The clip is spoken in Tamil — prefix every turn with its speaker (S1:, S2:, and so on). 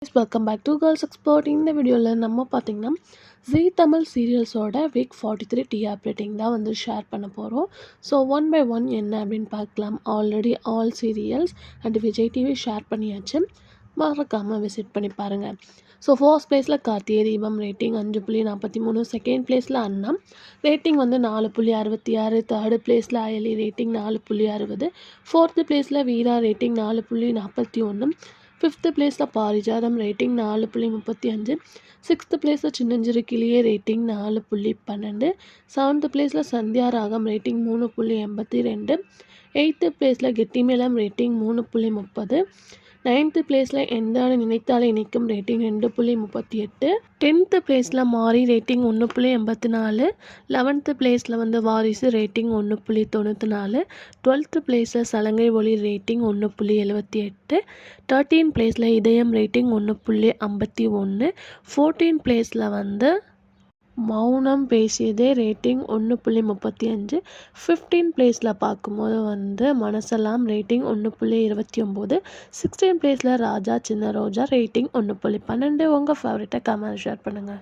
S1: Welcome back to girls expert. இந்த வீடியோவில் நம்ம பார்த்தீங்கன்னா ஜீ தமிழ் சீரியல்ஸோட வீக் 43 டிஆர்பி ரேட்டிங் தான் வந்து ஷேர் பண்ண போகிறோம். ஸோ ஒன் பை ஒன் என்ன அப்படின்னு பார்க்கலாம். Already all serials and Vijay TV share பண்ணியாச்சு, மறக்காமல் விசிட் பண்ணி பாருங்கள். ஸோ ஃபர்ஸ்ட் பிளேஸில் கார்த்திகை தீபம் ரேட்டிங் 5.43. செகண்ட் பிளேஸில் அண்ணா ரேட்டிங் வந்து 4.66. தேர்டு பிளேஸில் அயலி ரேட்டிங் 4.60. ஃபோர்த்து பிளேஸில் வீரா ரேட்டிங் 4.41. ஃபிஃப்த்து பிளேஸில் பாரிஜாதம் ரேட்டிங் 4.35. சிக்ஸ்த்து பிளேஸில் சின்னஞ்சிறு கிளியே ரேட்டிங் 4.12. செவன்த்து பிளேஸில் சந்தியா ராகம் ரேட்டிங் 3.82. எயித்து பிளேஸில் கெட்டிமேளம் ரேட்டிங் 3.30. நைன்த்து பிளேஸில் எந்தான நினைத்தாலே இணைக்கும் ரேட்டிங் 2.38. டென்த்து பிளேஸில் மாரி ரேட்டிங் 1.84. 11th பிளேஸில் வந்து வாரிசு ரேட்டிங் 1.94. 12th பிளேஸில் சலங்கை ஒளி ரேட்டிங் 1.78. 13th பிளேஸில் இதயம் ரேட்டிங் 1.51. 14th பிளேஸில் வந்து மௌனம் பேசியதே ரேட்டிங் 1.35. 15th பிளேஸில் பார்க்கும்போது வந்து மனசெல்லாம் ரேட்டிங் 1.29. 16th பிளேஸில் ராஜா சின்ன ரோஜா ரேட்டிங் 1.12. உங்கள் ஃபேவரட்டை கமெண்ட் ஷேர் பண்ணுங்கள்.